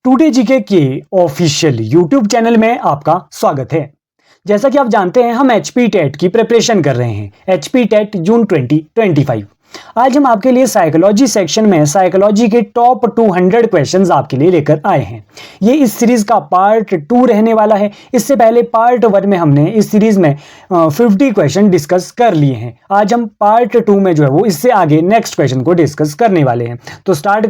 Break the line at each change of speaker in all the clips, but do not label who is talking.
Today GK के official YouTube channel में आपका स्वागत है। जैसा कि आप जानते हैं हम एचपी टेट की प्रिपरेशन कर रहे हैं, एचपी टेट जून 2025। आज हम आपके लिए साइकोलॉजी सेक्शन में साइकोलॉजी के टॉप 200 क्वेश्चंस आपके लिए लेकर आए हैं। ये इस सीरीज का पार्ट 2 रहने वाला है। इससे पहले पार्ट 1 में हमने इस सीरीज में 50 क्वेश्चन डिस्कस कर लिए हैं। आज हम पार्ट 2 में जो है वो इससे आगे नेक्स्ट क्वेश्चन को डिस्कस करने वाले हैं। तो स्टार्ट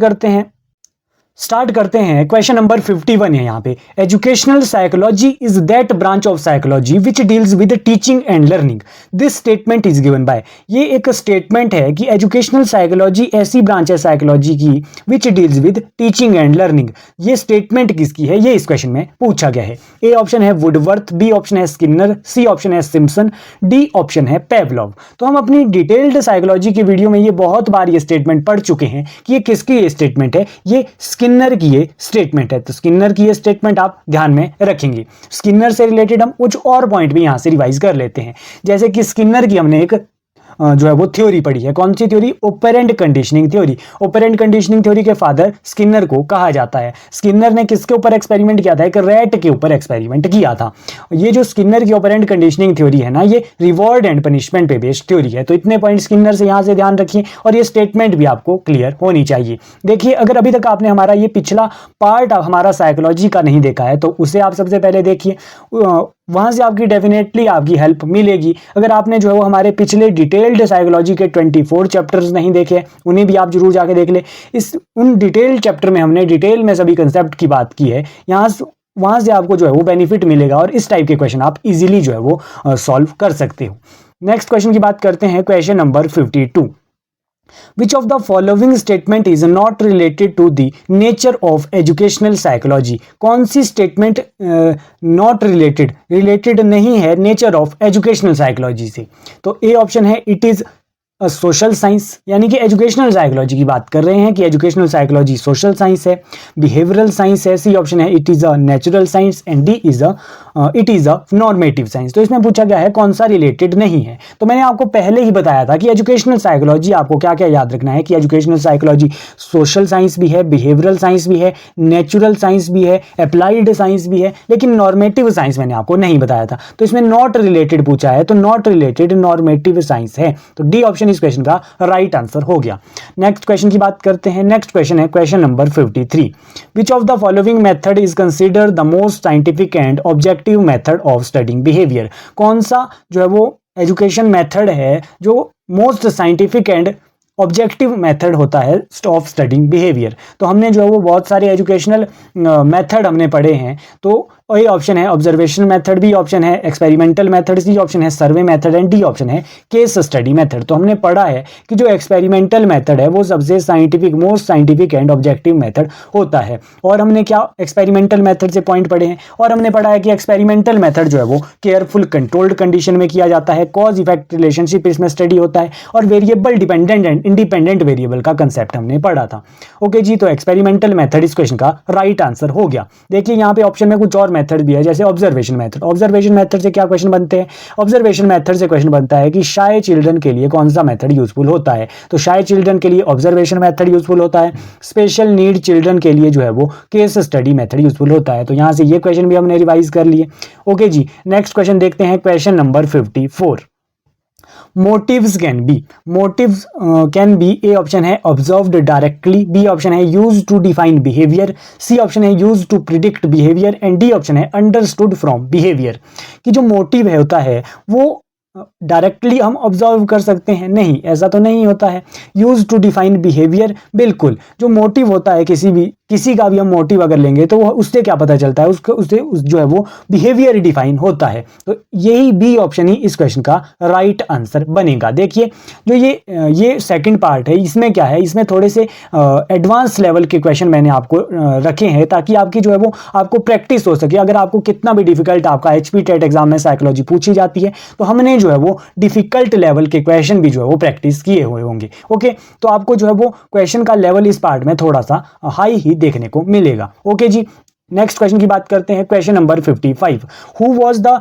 करते हैं। क्वेश्चन नंबर 51 है यहाँ पे। Educational psychology is that branch of psychology which deals with teaching and learning. This statement is given by. ये एक स्टेटमेंट है कि एजुकेशनल साइकोलॉजी ऐसी ब्रांच है साइकोलॉजी की which deals with teaching and learning. ये स्टेटमेंट किसकी है, ये इस क्वेश्चन में पूछा गया है। ए ऑप्शन है वुडवर्थ, बी ऑप्शन है स्किनर, सी ऑप्शन है सिम्पसन, डी ऑप्शन है पेवलोव। तो हम अपनी डिटेल्ड साइकोलॉजी की वीडियो में ये बहुत बार ये स्टेटमेंट पढ़ चुके हैं कि ये किसकी ये स्टेटमेंट है। ये स्किनर की ये स्टेटमेंट है। तो स्किनर की ये स्टेटमेंट आप ध्यान में रखेंगे। स्किनर से रिलेटेड हम कुछ और पॉइंट भी यहां से रिवाइज कर लेते हैं। जैसे कि स्किनर की हमने एक जो है वो थ्योरी पढ़ी है। कौन सी theory? Operant conditioning theory. Operant conditioning theory के फादर स्किनर को कहा जाता है। स्किनर ने किसके ऊपर एक्सपेरिमेंट किया था? एक रैट के ऊपर एक्सपेरिमेंट किया था। ये जो स्किनर की ऑपरेंट कंडीशनिंग थ्योरी है ना, ये रिवॉर्ड एंड पनिशमेंट पे बेस्ड थ्योरी है। तो इतने पॉइंट स्किनर से यहां से ध्यान रखिए और ये स्टेटमेंट भी आपको क्लियर होनी चाहिए। देखिए, अगर अभी तक आपने हमारा ये पिछला पार्ट हमारा साइकोलॉजी का नहीं देखा है तो उसे आप सबसे पहले देखिए, वहां से आपकी डेफिनेटली आपकी हेल्प मिलेगी। अगर आपने जो है वो हमारे पिछले डिटेल्ड साइकोलॉजी के 24 चैप्टर्स नहीं देखे, उन्हें भी आप जरूर जाके देख ले। उन डिटेल्ड चैप्टर में हमने डिटेल में सभी कंसेप्ट की बात की है। वहां से आपको जो है वो बेनिफिट मिलेगा और इस टाइप के क्वेश्चन आप इजीली जो है वो सॉल्व कर सकते हो। नेक्स्ट क्वेश्चन की बात करते हैं, question number 52। Which of the following statement is not related to the nature of educational psychology? कौन सी स्टेटमेंट नॉट रिलेटेड नहीं है नेचर ऑफ एजुकेशनल साइकोलॉजी से? तो ए ऑप्शन है इट इज सोशल साइंस, यानी कि एजुकेशनल साइकोलॉजी की बात कर रहे हैं कि एजुकेशनल साइकोलॉजी सोशल साइंस है। बिहेवियरल साइंस है, सी ऑप्शन है it is a natural science, and D is it is a normative science. तो इसमें पूछा गया है कौन सा रिलेटेड नहीं है। तो मैंने आपको पहले ही बताया था कि एजुकेशनल साइकोलॉजी आपको क्या क्या याद रखना है कि एजुकेशनल साइकोलॉजी सोशल साइंस भी है, बिहेवियरल साइंस भी है, नेचुरल साइंस भी है, अप्लाइड साइंस भी है, लेकिन नॉर्मेटिव साइंस मैंने आपको नहीं बताया था। तो इसमें नॉट रिलेटेड पूछा है, तो नॉट रिलेटेड नॉर्मेटिव साइंस है। तो डी ऑप्शन इस क्वेश्चन का राइट आंसर हो गया। नेक्स्ट क्वेश्चन की बात करते हैं। नेक्स्ट क्वेश्चन है question number 53। Which of the following method is consider the most scientific and objective method of studying behaviour? कौन सा जो है वो एजुकेशन मेथड है जो most scientific and objective method होता है ऑफ स्टडिंग बिहेवियर? तो हमने जो है वो बहुत सारे एजुकेशनल मेथड हमने पढ़े हैं। तो ए ऑप्शन है ऑब्जर्वेशन मेथड, बी ऑप्शन है एक्सपेरिमेंटल मेथड, सी ऑप्शन है survey method, and D option है केस स्टडी मेथड। तो हमने पढ़ा है कि जो एक्सपेरिमेंटल मेथड है वो सबसे scientific, most scientific and objective method होता है। और हमने क्या एक्सपेरिमेंटल मेथड से पॉइंट पढ़े हैं, और हमने पढ़ा है कि एक्सपेरिमेंटल मेथड जो है वो केयरफुल कंट्रोल्ड कंडीशन में किया जाता है। कॉज इफेक्ट रिलेशनशिप इसमें स्टडी होता है, और variable dependent and independent variable का कंसेप्ट हमने पढ़ा था। ओके जी, तो एक्सपेरिमेंटल मेथड इस क्वेश्चन का राइट आंसर हो गया। देखिए यहाँ पे ऑप्शन में कुछ और मेथड भी है, जैसे ऑब्जर्वेशन मेथड। ऑब्जर्वेशन मेथड से क्या क्वेश्चन बनते हैं? ऑब्जर्वेशन मेथड से क्वेश्चन बनता है कि शाय चिल्ड्रन के लिए कौन सा मेथड यूजफुल होता है? तो शाय चिल्ड्रन के लिए ऑब्जर्वेशन मेथड यूजफुल होता है। स्पेशल नीड चिल्ड्रन के लिए जो है वो केस स्टडी मेथड यूजफुल होता है। तो यहां से ये क्वेश्चन भी हमने रिवाइज कर लिए। ओके जी, नेक्स्ट क्वेश्चन देखते हैं, question number 54। Motives can be A option है ऑब्जर्व्ड डायरेक्टली, बी ऑप्शन है use to define behaviour, C option है use to predict behaviour, and D option है अंडरस्टूड फ्रॉम बिहेवियर। कि जो मोटिव है होता है वो डायरेक्टली हम ऑब्जर्व कर सकते हैं? नहीं, ऐसा तो नहीं होता है। यूज टू डिफाइन बिहेवियर, बिल्कुल। जो मोटिव होता है किसी का भी हम मोटिव अगर लेंगे तो उससे क्या पता चलता है? उससे जो है वो बिहेवियर डिफाइन होता है। तो यही बी ऑप्शन ही इस क्वेश्चन का राइट आंसर बनेगा। देखिए, जो ये सेकंड पार्ट है, इसमें क्या है, इसमें थोड़े से एडवांस लेवल के क्वेश्चन मैंने आपको रखे हैं ताकि आपकी जो है वो आपको प्रैक्टिस हो सके। अगर आपको कितना भी डिफिकल्ट आपका एचपी टेट एग्जाम में साइकोलॉजी पूछी जाती है तो हमने जो है वो डिफिकल्ट लेवल के क्वेश्चन भी जो है वो प्रैक्टिस किए हुए होंगे। ओके, तो आपको जो है वो क्वेश्चन का लेवल इस पार्ट में थोड़ा सा हाई ही देखने को मिलेगा। ओके जी, नेक्स्ट क्वेश्चन की बात करते हैं, question number 55। Who was the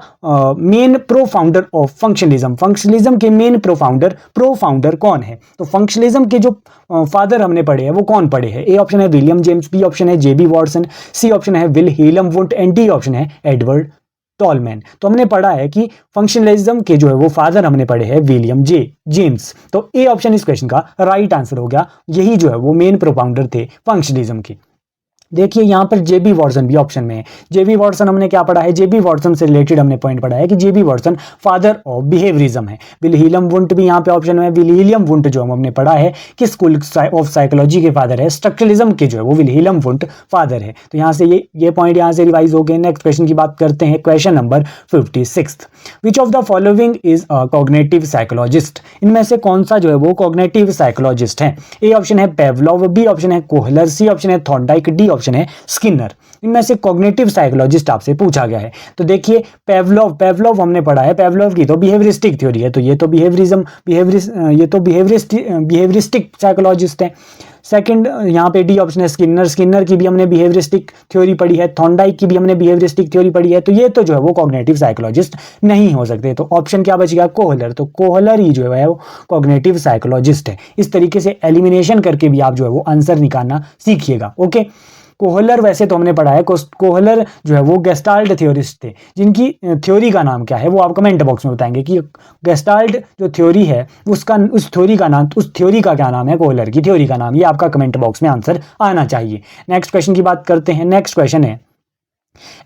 main pro founder of functionalism? Functionalism के मेन प्रो फाउंडर कौन है? तो फंक्शनलिज्म के जो फादर हमने पढ़े हैं वो कौन पढ़े हैं? ए ऑप्शन है विलियम जेम्स, बी ऑप्शन है जेबी वॉटसन, सी ऑप्शन है Wilhelm Wundt and D option है एडवर्ड टॉलमैन। तो हमने पढ़ा है कि फंक्शनलिज्म के जो है वो फादर हमने पढ़े हैं विलियम जेम्स। तो ए ऑप्शन इस क्वेश्चन का राइट आंसर हो गया। यही जो है वो मेन प्रोपाउंडर थे फंक्शनलिज्म के। देखिए यहाँ पर जेबी वॉटसन भी ऑप्शन में है। जेबी वॉटसन हमने क्या पढ़ा है? जेबी वॉटसन से रिलेटेड हमने पॉइंट पढ़ा है कि जेबी वॉटसन फादर ऑफ बिहेवियरिज्म है। विलहेल्म वुंट भी यहाँ पे ऑप्शन में है। विलहेल्म वुंट जो हमने पढ़ा है कि स्कूल ऑफ साइकोलॉजी के फादर है। स्ट्रक्चरलिज्म के जो है वो विलहेल्म वुंट फादर है। तो यहाँ से ये पॉइंट यहाँ से रिवाइज हो गए। नेक्स्ट क्वेश्चन की बात करते हैं, question number 56। Which of the following is a cognitive psychologist? इनमें से कौन सा जो है वो कॉग्निटिव साइकोलॉजिस्ट है? ए ऑप्शन है पेवलोव, बी ऑप्शन है कोहलर, सी ऑप्शन है थॉर्नडाइक, डी ऑप्शन है स्किनर। इनमें से कॉग्निटिव साइकोलॉजिस्ट आपसे पूछा गया है। तो देखिए पेवलोव हमने पढ़ा है। पेवलोव की तो बिहेवियरिस्टिक थ्योरी है, तो ये तो बिहेवियरिस्टिक साइकोलॉजिस्ट है। सेकंड यहाँ पे डी ऑप्शन है स्किनर की भी हमने बिहेवियरिस्टिक थ्योरी पढ़ी है। थॉर्नडाइक की भी हमने बिहेवियरिस्टिक थ्योरी पढ़ी है। तो ये तो जो है वो कॉग्निटिव साइकोलॉजिस्ट नहीं हो सकते। तो ऑप्शन क्या बच गया? कोहलर। तो कोहलर ही जो है वो कॉग्निटिव साइकोलॉजिस्ट है। इस तरीके से एलिमिनेशन करके भी आप जो है वो आंसर निकालना सीखिएगा। ओके, कोहलर वैसे तो हमने पढ़ा है, कोहलर जो है वो गेस्टाल्ट थ्योरिस्ट थे, जिनकी थ्योरी का नाम क्या है वो आप कमेंट बॉक्स में बताएंगे कि गेस्टाल्ट जो थ्योरी है उस थ्योरी का क्या नाम है? कोहलर की थ्योरी का नाम। ये आपका कमेंट बॉक्स में आंसर आना चाहिए। नेक्स्ट क्वेश्चन की बात करते हैं। नेक्स्ट क्वेश्चन है,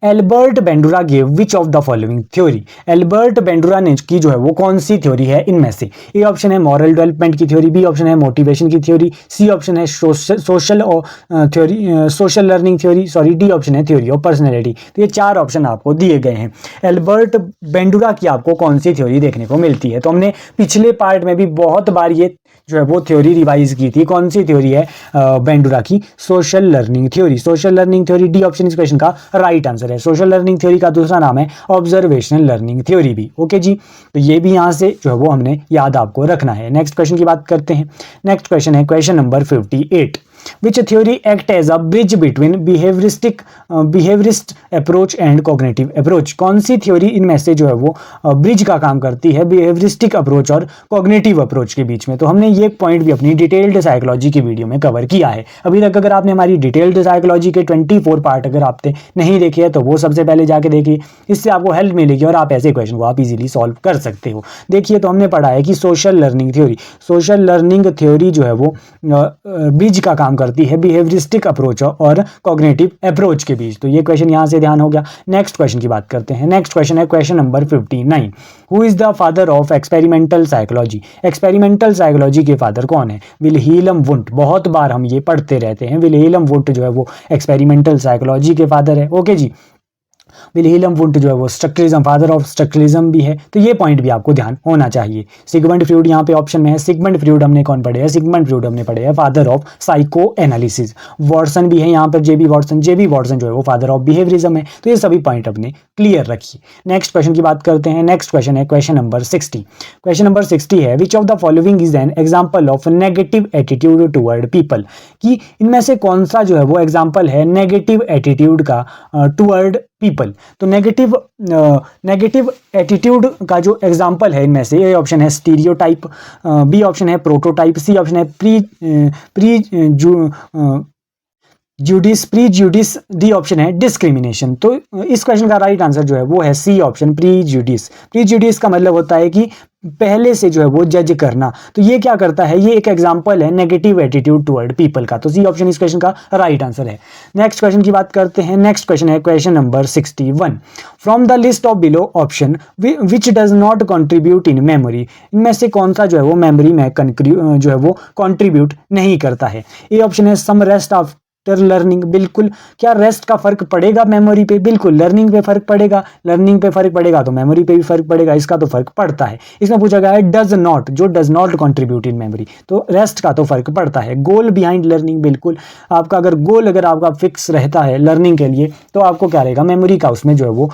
Albert Bandura gave which of the following theory? Albert Bandura ने की जो है वो कौन सी थ्योरी है इनमें से? ए ऑप्शन है मॉरल डेवलपमेंट की थ्योरी, बी ऑप्शन है मोटिवेशन की थ्योरी, सी ऑप्शन है social learning theory, D option है थ्योरी ऑफ पर्सनैलिटी। तो ये चार ऑप्शन आपको दिए गए हैं। एल्बर्ट बेंडूरा की आपको कौन सी थ्योरी देखने को मिलती है? तो हमने पिछले पार्ट में भी बहुत बार ये जो है वो थ्योरी रिवाइज की थी। कौन सी थ्योरी है बेंडूरा की? Social learning theory. D option इस क्वेश्चन का राइट आंसर है। सोशल लर्निंग थ्योरी का दूसरा नाम है ऑब्जर्वेशनल लर्निंग थ्योरी भी। ओके जी, तो ये भी यहाँ से जो है वो हमने याद आपको रखना है। नेक्स्ट क्वेश्चन की बात करते हैं। नेक्स्ट क्वेश्चन है question number 58। Which theory act as a bridge between behaviorist approach and cognitive approach? कौन सी थ्योरी इनमें से जो है वो ब्रिज का काम करती है बिहेवियरिस्टिक अप्रोच और कॉग्निटिव अप्रोच के बीच में? तो हमने ये पॉइंट भी अपनी डिटेल्ड साइकोलॉजी की वीडियो में कवर किया है। अभी तक अगर आपने हमारी डिटेल्ड साइकोलॉजी के 24 पार्ट अगर आपने नहीं देखे हैं तो वो सबसे पहले जाके देखिए, इससे आपको हेल्प मिलेगी और आप ऐसे क्वेश्चन को आप इजीली सॉल्व कर सकते हो। देखिए, तो हमने पढ़ा है कि सोशल लर्निंग थ्योरी जो है वो ब्रिज का काम करती है बिहेवियरिस्टिक अप्रोच और कॉग्निटिव अप्रोच के बीच। तो ये क्वेश्चन यहाँ से ध्यान हो गया। नेक्स्ट क्वेश्चन की बात करते हैं। नेक्स्ट क्वेश्चन है question number 59। Who is the father of experimental psychology? Experimental psychology के फादर कौन है? Wilhelm Wundt. बहुत बार हम ये पढ़ते रहते हैं। विलहेल्म वुंट जो है वो एक्सपेरिमेंटल साइकोलॉजी के फादर है। ओके जी, विलहेल्म वुंट जो है वो स्ट्रक्चरलिज्म, फादर ऑफ स्ट्रक्चरलिज्म भी है। तो ये पॉइंट भी आपको ध्यान होना चाहिए। सिगमंड फ्रॉइड यहाँ पे ऑप्शन में है। सिगमंड फ्रॉइड हमने कौन पढ़े हैं? सिगमंड फ्रॉइड हमने पढ़े हैं father of psycho analysis. Watson भी है यहाँ पर, जेबी वॉटसन जो है वो फादर ऑफ बिहेवियरिज्म है। तो ये सभी पॉइंट अपने क्लियर रखिए। नेक्स्ट क्वेश्चन की बात करते हैं। नेक्स्ट क्वेश्चन है क्वेश्चन नंबर 60। क्वेश्चन नंबर 60 है, which of the following is an example of negative attitude toward people? कि इनमें से कौन सा जो है वो एग्जाम्पल है नेगेटिव एटीट्यूड का टुवर्ड पीपल? तो नेगेटिव एटीट्यूड का जो एग्जाम्पल है इनमें से, ए ऑप्शन है स्टीरियोटाइप, बी ऑप्शन है प्रोटोटाइप, सी ऑप्शन है प्रीजुडिस, डी ऑप्शन है डिस्क्रिमिनेशन। तो इस क्वेश्चन का राइट आंसर जो है वो है सी ऑप्शन प्रीजुडिस का मतलब होता है कि पहले से जो है वो जज करना। तो ये क्या करता है? ये एक एग्जांपल है नेगेटिव एटीट्यूड टुवर्ड पीपल का। तो सी ऑप्शन इस क्वेश्चन का राइट आंसर है। नेक्स्ट क्वेश्चन की बात करते हैं। नेक्स्ट क्वेश्चन है question number 61। From the list of below option which does not contribute in memory? इनमें से कौन सा जो है वो मेमोरी में जो है वो कंट्रीब्यूट नहीं करता है? ए ऑप्शन है सम रेस्ट ऑफ लर्निंग। बिल्कुल, क्या रेस्ट का फर्क पड़ेगा मेमोरी पे? बिल्कुल, लर्निंग पे फर्क पड़ेगा तो मेमोरी पे भी फर्क पड़ेगा। इसका तो फर्क पड़ता है। इसमें पूछा गया है डज नॉट, जो does not contribute in memory, तो रेस्ट का तो फर्क पड़ता है। गोल बिहाइंड लर्निंग, बिल्कुल आपका अगर गोल आपका फिक्स रहता है लर्निंग के लिए तो आपको क्या रहेगा? मेमोरी का उसमें जो है वो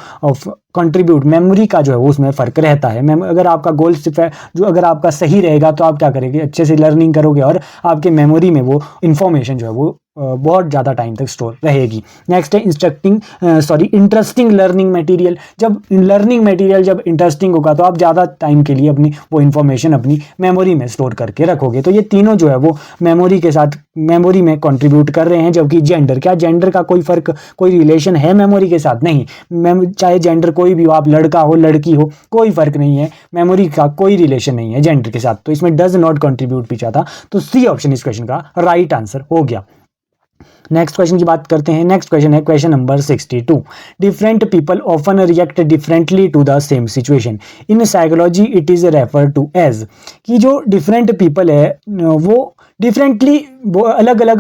कंट्रीब्यूट, मेमोरी का जो है वो उसमें फर्क रहता है। अगर आपका गोल जो अगर आपका सही रहेगा तो आप क्या करेंगे? अच्छे से लर्निंग करोगे और आपके मेमोरी में वो इंफॉर्मेशन जो है वो बहुत ज़्यादा टाइम तक स्टोर रहेगी। नेक्स्ट है इंटरेस्टिंग लर्निंग मटेरियल। जब लर्निंग मटेरियल जब इंटरेस्टिंग होगा तो आप ज़्यादा टाइम के लिए अपनी वो इन्फॉर्मेशन अपनी मेमोरी में स्टोर करके रखोगे। तो ये तीनों जो है वो मेमोरी के साथ मेमोरी में कंट्रीब्यूट कर रहे हैं। जबकि जेंडर का कोई फ़र्क, कोई रिलेशन है मेमोरी के साथ? नहीं, चाहे जेंडर कोई भी हो, आप लड़का हो लड़की हो, कोई फ़र्क नहीं है, मेमोरी का कोई रिलेशन नहीं है जेंडर के साथ। तो इसमें डज नॉट कंट्रीब्यूट पूछा था, तो सी ऑप्शन इस क्वेश्चन का राइट आंसर हो गया। नेक्स्ट क्वेश्चन की बात करते हैं। नेक्स्ट क्वेश्चन है question number 62। Different people often react differently to the same situation, in psychology it is refer to as. कि जो डिफरेंट पीपल है वो डिफरेंटली वो अलग अलग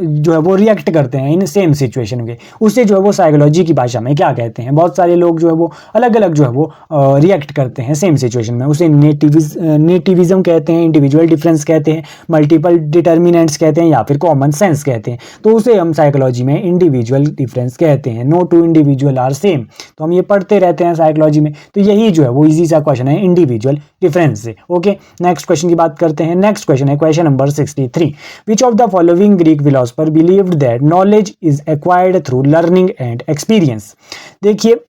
जो है वो रिएक्ट करते हैं इन सेम सिचुएशन में, उसे जो है वो साइकोलॉजी की भाषा में क्या कहते हैं? बहुत सारे लोग जो है वो अलग अलग जो है वो रिएक्ट करते हैं सेम सिचुएशन में, उसे नेटिविज्म कहते हैं, इंडिविजुअल डिफरेंस कहते हैं, मल्टीपल डिटर्मिनेंट्स कहते हैं, या फिर कॉमन सेंस कहते हैं। तो उसे हम साइकोलॉजी में इंडिविजुअल डिफरेंस कहते हैं। No two individual are same, तो हम ये पढ़ते रहते हैं साइकोलॉजी में। तो यही जो है वो इजी सा क्वेश्चन है इंडिविजुअल डिफरेंस से। ओके, नेक्स्ट क्वेश्चन की बात करते हैं। नेक्स्ट क्वेश्चन है question number 63। Which of the following Greek philosopher believed that knowledge is acquired through learning and experience? देखिए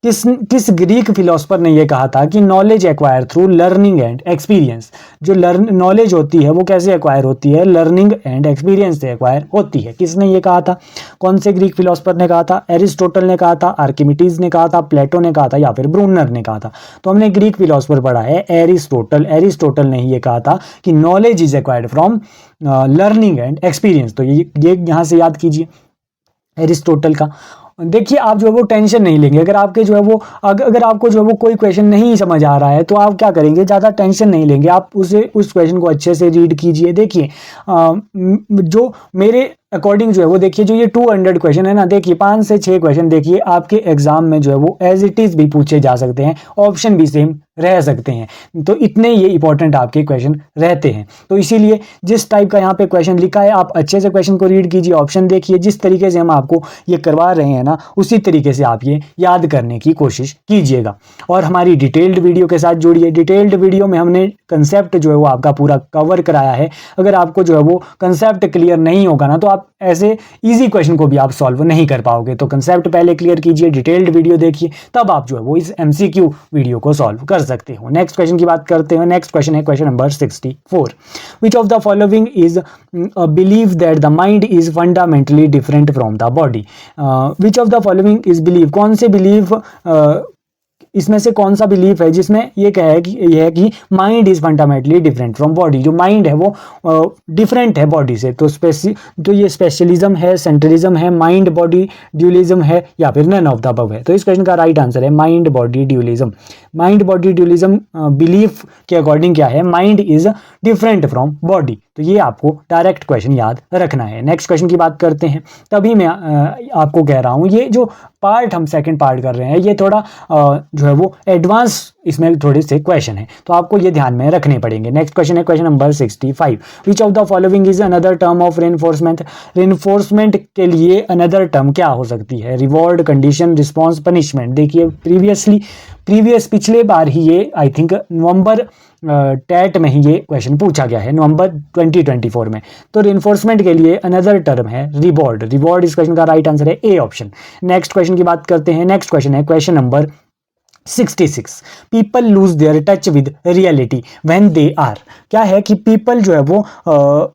किस ग्रीक फिलोसोफर ने यह कहा था कि knowledge acquire through learning and experience. जो नॉलेज होती है वो कैसे एक्वायर होती है? लर्निंग एंड एक्सपीरियंस से एक्वायर होती है। किसने ये कहा था? कौन से ग्रीक फिलोसोफर ने कहा था? एरिस्टोटल ने कहा था, आर्किमिडीज ने कहा था, प्लेटो ने कहा था, या फिर ब्रूनर ने कहा था? तो हमने ग्रीक फिलोसोफर पढ़ा है एरिस्टोटल ने ही ये कहा था कि knowledge is acquired from learning and experience. तो ये यहाँ से याद कीजिए एरिस्टोटल का। देखिए आप जो है वो टेंशन नहीं लेंगे। अगर आपके जो है वो अगर आपको जो है वो कोई क्वेश्चन नहीं समझ आ रहा है तो आप क्या करेंगे? ज़्यादा टेंशन नहीं लेंगे, आप उस क्वेश्चन को अच्छे से रीड कीजिए। देखिए जो मेरे अकॉर्डिंग जो है वो देखिए जो ये 200 क्वेश्चन है ना, देखिए 5 से 6 क्वेश्चन देखिए आपके एग्जाम में जो है वो एज इट इज़ भी पूछे जा सकते हैं, ऑप्शन भी सेम रह सकते हैं। तो इतने ये इंपॉर्टेंट आपके क्वेश्चन रहते हैं। तो इसीलिए जिस टाइप का यहाँ पे क्वेश्चन लिखा है आप अच्छे से क्वेश्चन को रीड कीजिए, ऑप्शन देखिए। जिस तरीके से हम आपको ये करवा रहे हैं ना उसी तरीके से आप ये याद करने की कोशिश कीजिएगा। और हमारी डिटेल्ड वीडियो के साथ जुड़िए। डिटेल्ड वीडियो में हमने कंसेप्ट जो है वो आपका पूरा कवर कराया है। अगर आपको जो है वो कंसेप्ट क्लियर नहीं होगा ना तो आप ऐसे इजी क्वेश्चन को भी आप सॉल्व नहीं कर पाओगे। तो कंसेप्ट पहले क्लियर कीजिए, डिटेल्ड वीडियो देखिए, तब आप जो है वो इस MCQ वीडियो को सॉल्व कर सकते हो। नेक्स्ट क्वेश्चन की बात करते हैं। नेक्स्ट क्वेश्चन है question number 64। Which of the following is believe that the mind is fundamentally different from the body? Which of the following is believe, कौन से बिलीव इसमें से कौन सा बिलीफ है जिसमें ये है कि mind is fundamentally different from body? जो माइंड है वो डिफरेंट है बॉडी से। तो ये स्पेशलिज्म है, सेंट्रलिज्म है, माइंड बॉडी ड्यूलिज्म है, या फिर नन ऑफ द अबव है? तो इस क्वेश्चन का राइट आंसर है mind body dualism. Mind body dualism belief के अकॉर्डिंग क्या है? Mind is different from body. तो ये आपको डायरेक्ट क्वेश्चन याद रखना है। नेक्स्ट क्वेश्चन की बात करते हैं। तभी मैं आपको कह रहा हूँ ये जो पार्ट हम सेकंड पार्ट कर रहे हैं ये थोड़ा जो है वो एडवांस इसमें थोड़े से क्वेश्चन है, तो आपको ये ध्यान में रखने पड़ेंगे। नेक्स्ट क्वेश्चन है question number 65। Which of the following is another term of reinforcement? Reinforcement के लिए अनदर टर्म क्या हो सकती है? Reward, condition, response, punishment. देखिए पिछले बार ही ये आई थिंक नवंबर टेट में ही ये क्वेश्चन पूछा गया है, नवंबर 2024 में। तो रेनफोर्समेंट के लिए अनदर टर्म है रिवॉर्ड। रिवॉर्ड इस क्वेश्चन का राइट आंसर है ए ऑप्शन। नेक्स्ट क्वेश्चन की बात करते हैं। नेक्स्ट क्वेश्चन है question number 66। People lose their touch with reality when they are. क्या है कि पीपल जो है वो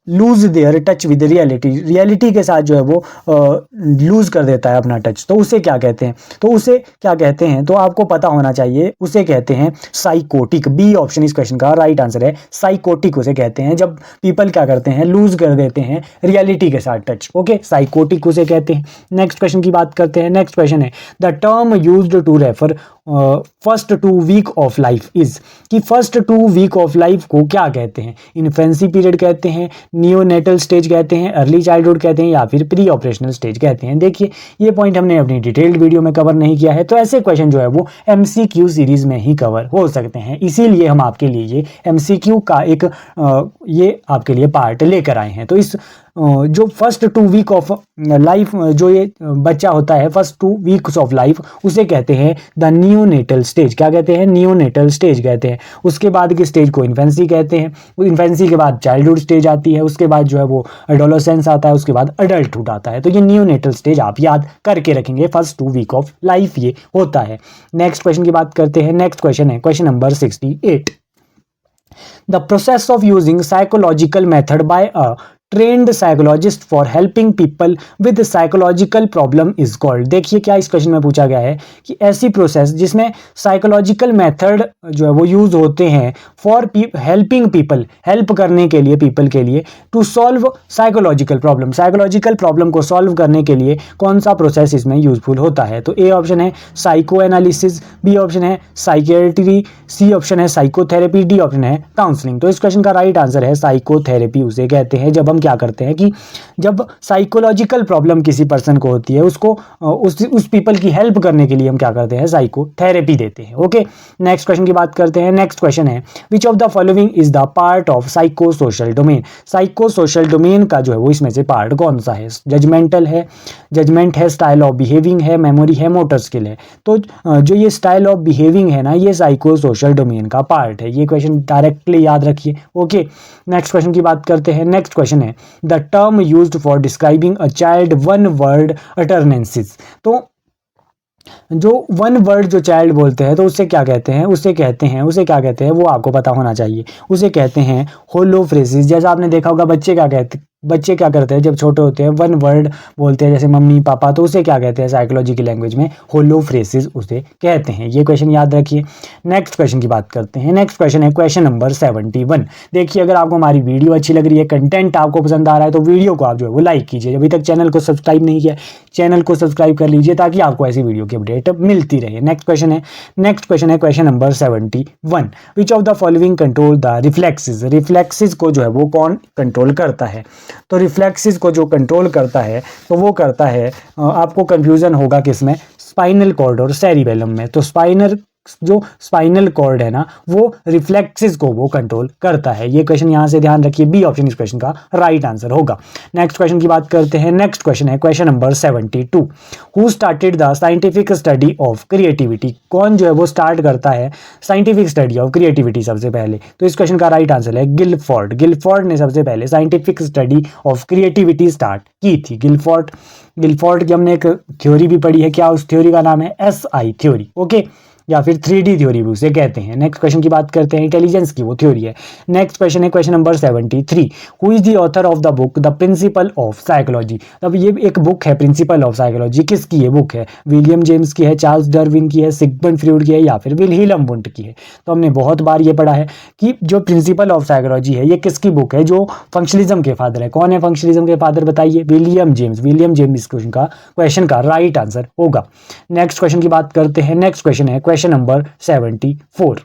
lose their touch with reality के साथ जो है वो लूज कर देता है अपना टच। तो उसे क्या कहते हैं? तो आपको पता होना चाहिए। उसे कहते हैं साइकोटिक। बी ऑप्शन इस क्वेश्चन का राइट आंसर है। साइकोटिक उसे कहते हैं जब पीपल क्या करते हैं? लूज कर देते हैं रियलिटी के साथ टच। ओके, साइकोटिक उसे कहते हैं। नेक्स्ट क्वेश्चन की बात करते हैं। नेक्स्ट क्वेश्चन है the term used to refer first 2 week of life is. कि फर्स्ट 2 वीक ऑफ लाइफ को क्या कहते हैं? इन्फेंसी पीरियड कहते हैं, नियोनेटल स्टेज कहते हैं, अर्ली चाइल्डहुड कहते हैं, या फिर प्री ऑपरेशनल स्टेज कहते हैं। देखिए ये पॉइंट हमने अपनी डिटेल्ड वीडियो में कवर नहीं किया है, तो ऐसे क्वेश्चन जो है वो MCQ सीरीज में ही कवर हो सकते हैं। इसीलिए हम आपके लिए ये MCQ का एक ये आपके लिए पार्ट लेकर आए हैं। तो इस जो फर्स्ट 2 वीक ऑफ लाइफ जो ये बच्चा होता है, फर्स्ट 2 वीक्स ऑफ लाइफ, उसे कहते हैं द नियोनेटल स्टेज। क्या कहते हैं? नियोनेटल स्टेज कहते हैं। उसके बाद की स्टेज को इन्फेंसी कहते हैं। इन्फेंसी के बाद चाइल्डहुड स्टेज आती है, उसके बाद जो है वो एडोलेसेंस आता है, उसके बाद अडल्टहुड आता है। तो ये नियोनेटल स्टेज आप याद करके रखेंगे, फर्स्ट 2 वीक ऑफ लाइफ ये होता है। नेक्स्ट क्वेश्चन की बात करते हैं। नेक्स्ट क्वेश्चन है question number 68। The process of using psychological method by a trained psychologist for helping people with psychological problem is called। देखिए क्या इस क्वेश्चन में पूछा गया है कि ऐसी प्रोसेस जिसमें साइकोलॉजिकल मेथड जो है वो यूज होते हैं फॉर हेल्पिंग पीपल, हेल्प करने के लिए, पीपल के लिए, to solve psychological problem, psychological problem को सॉल्व करने के लिए कौन सा प्रोसेस इसमें यूजफुल होता है? तो ए ऑप्शन है साइको एनालिसिस, बी ऑप्शन है साइकियाट्री, सी ऑप्शन है साइकोथेरेपी, डी ऑप्शन है काउंसलिंग। तो इस क्वेश्चन का राइट आंसर है साइकोथेरेपी उसे कहते हैं। जब हम क्या करते हैं कि जब साइकोलॉजिकल प्रॉब्लम किसी पर्सन को होती है, उसको उस पीपल की हेल्प करने के लिए हम क्या करते हैं? साइकोथेरेपी देते हैं। ओके, नेक्स्ट क्वेश्चन की बात करते हैं। नेक्स्ट क्वेश्चन है which of the following is the part of psycho social domain. Psycho social domain का जो है वो इसमें से पार्ट कौन सा है? जजमेंटल है, जजमेंट है, स्टाइल ऑफ बिहेविंग है, मेमोरी है, मोटर स्किल है। तो जो ये स्टाइल ऑफ बिहेविंग है ना, ये साइको सोशल डोमेन का पार्ट है। ये क्वेश्चन डायरेक्टली याद रखिए। ओके, नेक्स्ट क्वेश्चन की बात करते हैं। नेक्स्ट क्वेश्चन है the term used for describing a child one word utterances. तो जो वन वर्ड जो चाइल्ड बोलते हैं तो उससे क्या कहते हैं? उसे क्या कहते हैं वो आपको पता होना चाहिए। उसे कहते हैं होलोफ्रेसिस। जैसा आपने देखा होगा बच्चे क्या करते हैं जब छोटे होते हैं, वन वर्ड बोलते हैं जैसे मम्मी पापा, तो उसे क्या कहते हैं साइकोलॉजी की लैंग्वेज में? होलोफ्रेसिस उसे कहते हैं। ये क्वेश्चन याद रखिए। नेक्स्ट क्वेश्चन की बात करते हैं। नेक्स्ट क्वेश्चन है क्वेश्चन नंबर 71। देखिए अगर आपको हमारी वीडियो अच्छी लग रही है, कंटेंट आपको पसंद आ रहा है, तो वीडियो को आप जो है वो लाइक कीजिए। अभी तक चैनल को सब्सक्राइब नहीं किया, चैनल को सब्सक्राइब कर लीजिए ताकि आपको ऐसी वीडियो की अपडेट मिलती रहे। नेक्स्ट क्वेश्चन है question number 71। Which of the following control the reflexes. Reflexes को जो है वो कौन कंट्रोल करता है? तो रिफ्लेक्सेस को जो कंट्रोल करता है तो वो करता है, आपको कंफ्यूजन होगा किसमें? स्पाइनल कॉर्ड और सेरिबेलम में। तो स्पाइनल कॉर्ड है ना, वो रिफ्लेक्सेस को वो कंट्रोल करता है। ये क्वेश्चन यहाँ से ध्यान रखिए, बी ऑप्शन इस क्वेश्चन का राइट आंसर होगा। नेक्स्ट क्वेश्चन की बात करते हैं। नेक्स्ट क्वेश्चन है question number 72। Who started the scientific study of creativity. कौन जो है वो स्टार्ट करता है साइंटिफिक स्टडी ऑफ क्रिएटिविटी सबसे पहले? तो इस क्वेश्चन का राइट आंसर है गिलफोर्ड। गिलफोर्ड ने सबसे पहले scientific study of creativity start की थी। गिलफोर्ड की हमने एक थ्योरी भी पढ़ी है, क्या उस थ्योरी का नाम है? SI theory. ओके, या फिर 3D थ्योरी भी उसे कहते हैं। नेक्स्ट क्वेश्चन की बात करते हैं। इंटेलिजेंस की वो थ्योरी है। नेक्स्ट क्वेश्चन है question number 73। Who is the author of the book the principle of psychology. अब ये एक बुक है प्रिंसिपल ऑफ साइकोलॉजी, किसकी ये बुक है? विलियम जेम्स की है, चार्ल्स डार्विन की है, सिगमंड फ्रॉइड की है, या फिर विल्हेल्म वुंट की है? तो हमने बहुत बार ये पढ़ा है कि जो प्रिंसिपल ऑफ साइकोलॉजी है ये किसकी बुक है? जो फंक्शनलिज्म के फादर है। कौन है फंक्शनलिज्म के फादर? बताइए। विलियम जेम्स इस क्वेश्चन का राइट आंसर होगा। नेक्स्ट क्वेश्चन की बात करते हैं। नेक्स्ट क्वेश्चन है क्वेश्चन नंबर 74।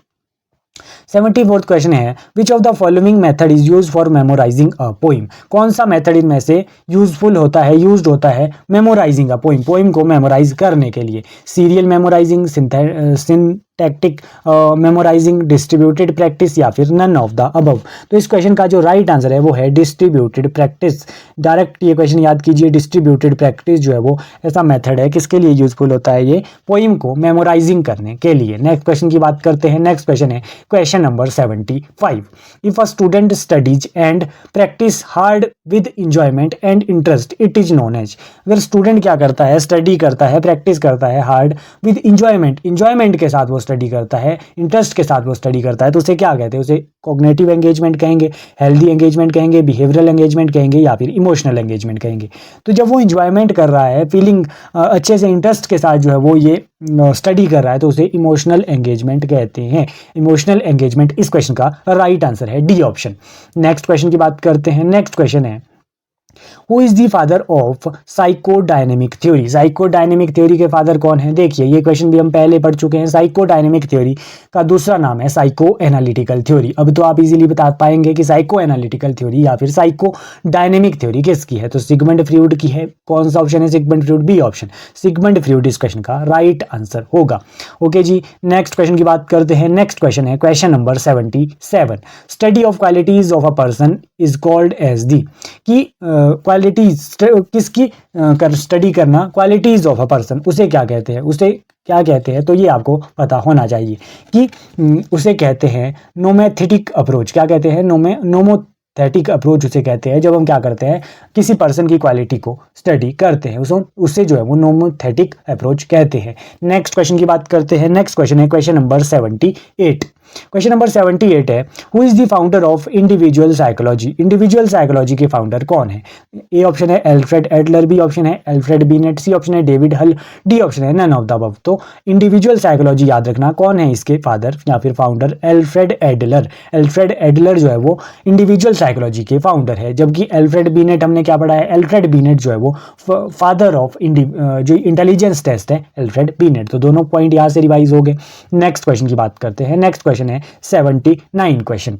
74th क्वेश्चन है which of the following method is use for memorising a poem. कौन सा मेथड इनमें से यूजफुल होता है, यूज्ड होता है मेमोराइजिंग अ पोइम, पोइम को मेमोराइज करने के लिए? Serial memorising, syntactic memorising, distributed practice, या फिर नन ऑफ द अबव। तो इस क्वेश्चन का जो राइट आंसर है वो है डिस्ट्रीब्यूटेड प्रैक्टिस। डायरेक्ट ये क्वेश्चन याद कीजिए, डिस्ट्रीब्यूटेड प्रैक्टिस जो है वो ऐसा मेथड है, किसके लिए यूजफुल होता है? ये पोइम को मेमोराइजिंग करने के लिए। नेक्स्ट क्वेश्चन की बात करते हैं। नेक्स्ट क्वेश्चन है question number 75। If a student studies and practice hard with enjoyment and interest it is known as. अगर स्टूडेंट क्या करता है, स्टडी करता है, प्रैक्टिस करता है हार्ड विद इंजॉयमेंट के साथ वो स्टडी करता है, इंटरेस्ट के साथ वो स्टडी करता है, तो उसे क्या कहते हैं? उसे कॉग्निटिव एंगेजमेंट कहेंगे, हेल्दी एंगेजमेंट कहेंगे, बिहेवियरल एंगेजमेंट कहेंगे, या फिर इमोशनल एंगेजमेंट कहेंगे। तो जब वो इंजॉयमेंट कर रहा है, फीलिंग अच्छे से इंटरेस्ट के साथ जो है वो ये स्टडी कर रहा है, तो उसे इमोशनल एंगेजमेंट कहते हैं। इमोशनल एंगेजमेंट इस क्वेश्चन का राइट आंसर है, डी ऑप्शन। नेक्स्ट क्वेश्चन की बात करते हैं। नेक्स्ट क्वेश्चन है who is the father of psychodynamic theory. Psychodynamic theory के फादर कौन है? देखिए ये क्वेश्चन भी हम पहले पढ़ चुके हैं। साइकोडायनेमिक थ्योरी का दूसरा नाम है साइको एनालिटिकल थ्योरी। अब तो आप इजीली बता पाएंगे कि साइको एनालिटिकल थ्योरी या फिर साइको डायनेमिक थ्योरी किसकी है? तो सिगमंड फ्रॉइड की है। कौन सा ऑप्शन है? Sigmund Freud, B option. Sigmund Freud इस क्वेश्चन का राइट आंसर होगा। ओके जी, नेक्स्ट क्वेश्चन की बात करते हैं। नेक्स्ट क्वेश्चन है question number 77। Study of qualities of a person is called as the. कि क्वालिटीज किसकी स्टडी करना, क्वालिटीज ऑफ अ पर्सन, उसे क्या कहते हैं, उसे क्या कहते हैं, तो ये आपको पता होना चाहिए कि उसे कहते हैं नोमोथेटिक अप्रोच। क्या कहते हैं? नोमोथेटिक अप्रोच उसे कहते हैं जब हम क्या करते हैं, किसी पर्सन की क्वालिटी को स्टडी करते हैं, उससे जो है वो नोमोथेटिक अप्रोच कहते हैं। नेक्स्ट क्वेश्चन की बात करते हैं। नेक्स्ट क्वेश्चन है क्वेश्चन नंबर 78। क्वेश्चन नंबर 78 है, who is the founder of individual psychology? Individual psychology के फाउंडर कौन है? ए ऑप्शन है एल्फ्रेड एडलर, बी ऑप्शन है एल्फ्रेड बिनेट, सी ऑप्शन है डेविड हल, डी ऑप्शन है नन ऑफ द अबव। तो इंडिविजुअल साइकोलॉजी याद रखना, कौन है इसके फादर या फिर founder? Alfred Adler. Alfred Adler जो है वो इंडिविजुअल साइकोलॉजी के फाउंडर है, जबकि एल्फ्रेड बिनेट हमने क्या पढ़ा है? एल्फ्रेड बिनेट जो है वो फादर ऑफ जो इंटेलिजेंस टेस्ट है, एल्फ्रेड बिनेट। तो दोनों पॉइंट यहाँ से रिवाइज हो गए। नेक्स्ट क्वेश्चन की बात करते हैं। नेक्स्ट क्वेश्चन है 79 question.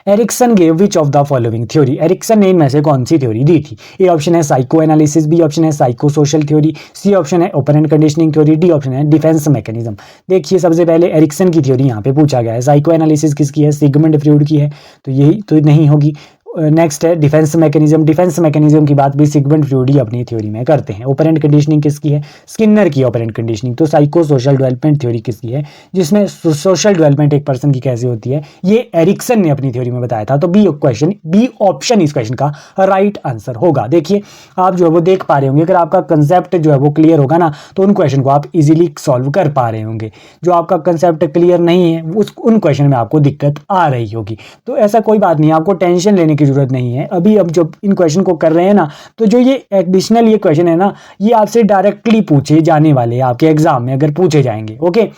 Erikson gave which of the following theory? Erikson ने इनमें से कौन सी थ्योरी दी थी? ए ऑप्शन है साइको एनालिसिस, बी ऑप्शन है psychosocial theory, C option है operant conditioning theory, D option है डिफेंस मैकेनिज्म। देखिए सबसे पहले एरिक्सन की थ्योरी यहाँ पे पूछा गया है। साइको एनालिसिस किसकी है? सिगमंड फ्रॉइड की है, तो यही तो नहीं होगी। नेक्स्ट है डिफेंस मैकेनिज्म। डिफेंस मैकेनिज्म की बात भी सिगमंड फ्रॉइड ही अपनी थ्योरी में करते हैं। ऑपरेंट कंडीशनिंग किसकी है? स्किनर की ऑपरेंट कंडीशनिंग। तो साइको सोशल डेवलपमेंट थ्योरी किसकी है, जिसमें सोशल डेवलपमेंट एक पर्सन की कैसे होती है, ये एरिक्सन ने अपनी थ्योरी में बताया था। तो बी ऑप्शन इस क्वेश्चन का राइट आंसर होगा। देखिए आप जो है वो देख पा रहे होंगे, अगर आपका कंसेप्ट जो है वो क्लियर होगा ना, तो उन क्वेश्चन को आप इजीली सॉल्व कर पा रहे होंगे। जो आपका कंसेप्ट क्लियर नहीं है, उन क्वेश्चन में आपको दिक्कत आ रही होगी। तो ऐसा कोई बात नहीं, आपको टेंशन लेने की जरूरत नहीं है। अभी अब जब इन क्वेश्चन को कर रहे हैं ना, तो जो ये एडिशनल ये क्वेश्चन है ना, ये आपसे डायरेक्टली पूछे जाने वाले हैं आपके एग्जाम में, अगर पूछे जाएंगे। ओके,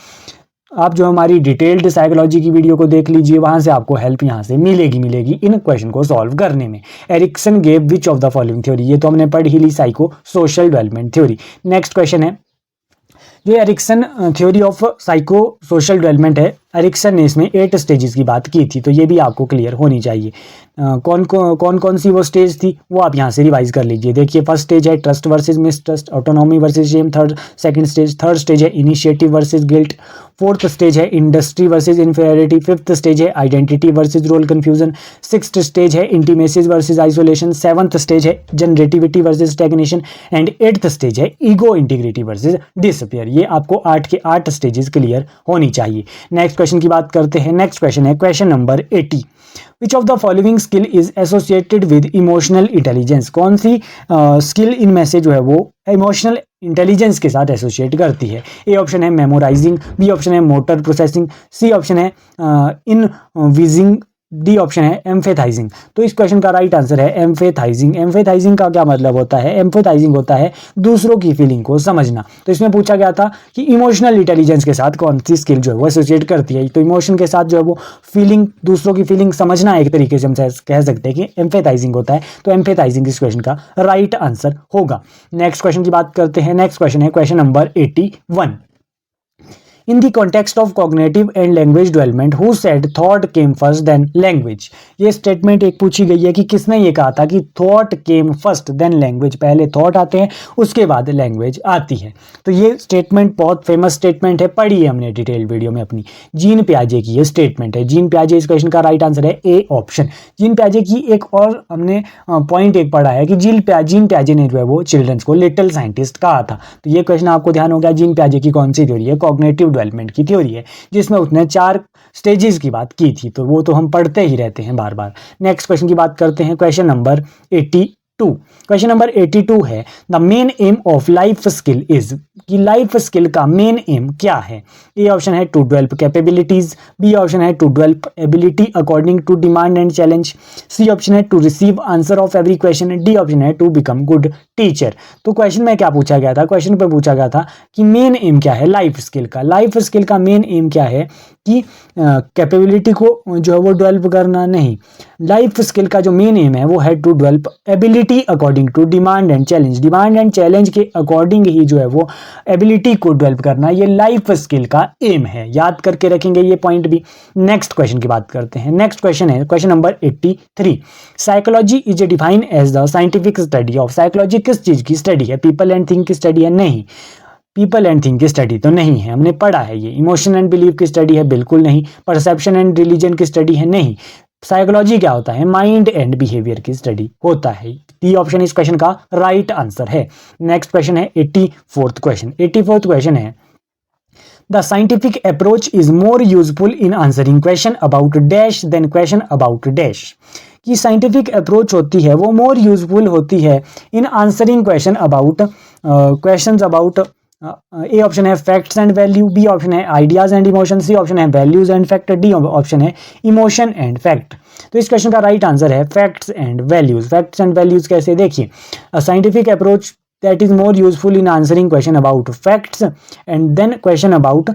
आप जो हमारी डिटेल्ड साइकोलॉजी की वीडियो को देख लीजिए, वहां से आपको हेल्प यहां से मिलेगी इन क्वेश्चन को सॉल्व करने में। Erikson gave which of the following theory, ये तो हमने पढ़ ही ली, psychosocial development theory. Next question है, जो Erikson theory of psychosocial development है, एरिक्सन ने इसमें 8 स्टेजेस की बात की थी, तो ये भी आपको क्लियर होनी चाहिए। कौन सी वो स्टेज थी, वो आप यहाँ से रिवाइज कर लीजिए। देखिए फर्स्ट स्टेज है trust versus mistrust, autonomy versus shame, third stage है initiative versus guilt, fourth stage है industry versus inferiority, fifth stage है identity versus role confusion, sixth stage है intimacies versus isolation, seventh stage है generativity versus stagnation and eighth stage है ego integrity versus disappear. ये आपको 8 के 8 stages clear होनी चाहिए। नेक्स्ट क्वेश्चन की बात करते हैं। नेक्स्ट क्वेश्चन है question number 80। Which of the following skill is associated with emotional intelligence? कौन सी स्किल इनमें से जो है वो इमोशनल इंटेलिजेंस के साथ एसोसिएट करती है? ए ऑप्शन है मेमोराइजिंग, बी ऑप्शन है मोटर प्रोसेसिंग, सी ऑप्शन है इनविजिंग, डी ऑप्शन है एम्फेथाइजिंग। तो इस क्वेश्चन का राइट आंसर है एम्फेथाइजिंग। एम्फेथाइजिंग का क्या मतलब होता है? एम्फेथाइजिंग होता है दूसरों की फीलिंग को समझना। तो इसमें पूछा गया था कि इमोशनल इंटेलिजेंस के साथ कौन सी स्किल जो है वो एसोसिएट करती है। तो इमोशन के साथ जो है वो फीलिंग, दूसरों की फीलिंग समझना, एक तरीके से हम कह सकते हैं कि एम्फेथाइजिंग होता है। तो एम्फेथाइजिंग इस क्वेश्चन का राइट आंसर होगा। नेक्स्ट क्वेश्चन की बात करते हैं। नेक्स्ट क्वेश्चन है question number 81। In the context of cognitive and language development, who said thought came first then language? ये स्टेटमेंट एक पूछी गई है कि किसने ये कहा था कि thought came first then language, पहले thought आते हैं उसके बाद लैंग्वेज आती है। तो ये स्टेटमेंट बहुत फेमस स्टेटमेंट है, पढ़ी है हमने डिटेल वीडियो में अपनी। जीन पियाजे की ये स्टेटमेंट है। जीन पियाजे इस क्वेश्चन का राइट आंसर है ए ऑप्शन। जीन पियाजे की एक और हमने पॉइंट एक पढ़ा है कि जीन पियाजे ने जो है वो चिल्ड्रंस को लिटिल साइंटिस्ट कहा था। तो ये क्वेश्चन आपको ध्यान हो गया। जीन पियाजे की कौन सी थ्योरी है? कॉग्निटिव डेवलपमेंट की थ्योरी है, जिसमें उसने 4 स्टेजेस की बात की थी। तो वो तो हम पढ़ते ही रहते हैं बार बार। नेक्स्ट क्वेश्चन की बात करते हैं। Question number 82। क्वेश्चन नंबर 82 है, the main aim of life skill is, कि लाइफ स्किल का मेन एम क्या है? ए ऑप्शन है to develop capabilities, B option है to develop ability according to demand and challenge, C option है to receive answer of every question, D option है to become good teacher. तो question में क्या पूछा गया था? क्वेश्चन पे पूछा गया था कि मेन एम क्या है लाइफ स्किल का। लाइफ स्किल का मेन एम क्या है कि कैपेबिलिटी को जो है वो डेवलप करना नहीं। लाइफ स्किल का जो मेन एम है वो है to develop ability according to demand and challenge. Demand and challenge के अकॉर्डिंग ही जो है वो एबिलिटी को डेवलप करना, ये लाइफ स्किल का एम है। याद करके रखेंगे ये पॉइंट भी। नेक्स्ट क्वेश्चन की बात करते हैं। नेक्स्ट क्वेश्चन है question number 83। Psychology is defined as the scientific study of. Psychology किस चीज की स्टडी है? पीपल एंड थिंग की स्टडी है? नहीं, पीपल एंड थिंग की स्टडी तो नहीं है, हमने पढ़ा है ये। इमोशन एंड बिलीफ की स्टडी है? बिल्कुल नहीं। परसेप्शन एंड रिलीजन की स्टडी है? नहीं। साइकोलॉजी क्या होता है? माइंड एंड बिहेवियर की स्टडी होता है। डी ऑप्शन इस क्वेश्चन का राइट आंसर है। नेक्स्ट क्वेश्चन है 84th क्वेश्चन। 84th क्वेश्चन है the scientific approach is more useful in answering question about dash than question about dash. की साइंटिफिक अप्रोच होती है वो मोर यूजफुल होती है in answering question about questions about A option है facts and value, B option है ideas and emotion, C option है values and fact, D option है इमोशन एंड फैक्ट। तो इस क्वेश्चन का राइट आंसर है facts and values. Facts and values कैसे? देखिए, scientific approach that is more useful in answering question about facts and then question about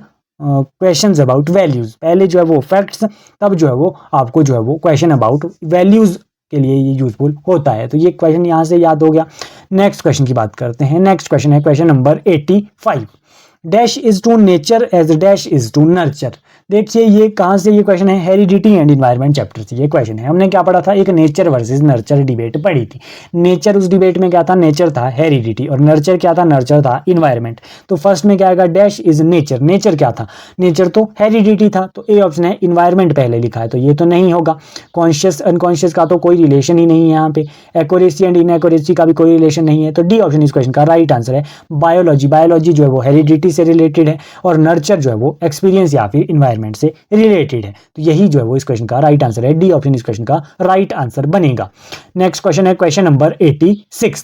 questions about values। पहले जो है वो facts, तब जो है वो आपको जो है वो question about values के लिए ये यूजफुल होता है। तो ये क्वेश्चन यहाँ से याद हो गया। नेक्स्ट क्वेश्चन की बात करते हैं। नेक्स्ट क्वेश्चन है question number 85। Dash is to nature as dash is to nurture. देखिए ये कहाँ से ये क्वेश्चन है? हेरिडिटी एंड इन्वायरमेंट चैप्टर से ये क्वेश्चन है। हमने क्या पढ़ा था? एक नेचर वर्सेस नर्चर डिबेट पढ़ी थी। नेचर, उस डिबेट में क्या था? नेचर था हेरिडिटी, और नर्चर क्या था? नर्चर था इन्वायरमेंट। तो फर्स्ट में क्या आएगा? Dash is nature. नेचर क्या था? नेचर तो हेरिडिटी था, तो ए ऑप्शन है इन्वायरमेंट पहले लिखा है, तो ये तो नहीं होगा। कॉन्शियस अनकॉन्शियस का तो कोई रिलेशन ही नहीं है यहाँ पे। एक्यूरेसी एंड इनएक्यूरेसी का भी कोई रिलेशन नहीं है, तो डी ऑप्शन इस क्वेश्चन का राइट आंसर है। बायोलॉजी, बायोलॉजी जो है वो हेरिडिटी से रिलेटेड है, और नर्चर जो है वो एक्सपीरियंस या फिर इन्वायरमेंट से रिलेटेड है। तो यही जो है वो इस क्वेश्चन का राइट आंसर है। डी ऑप्शन इस क्वेश्चन का राइट आंसर बनेगा। नेक्स्ट क्वेश्चन है question number 86।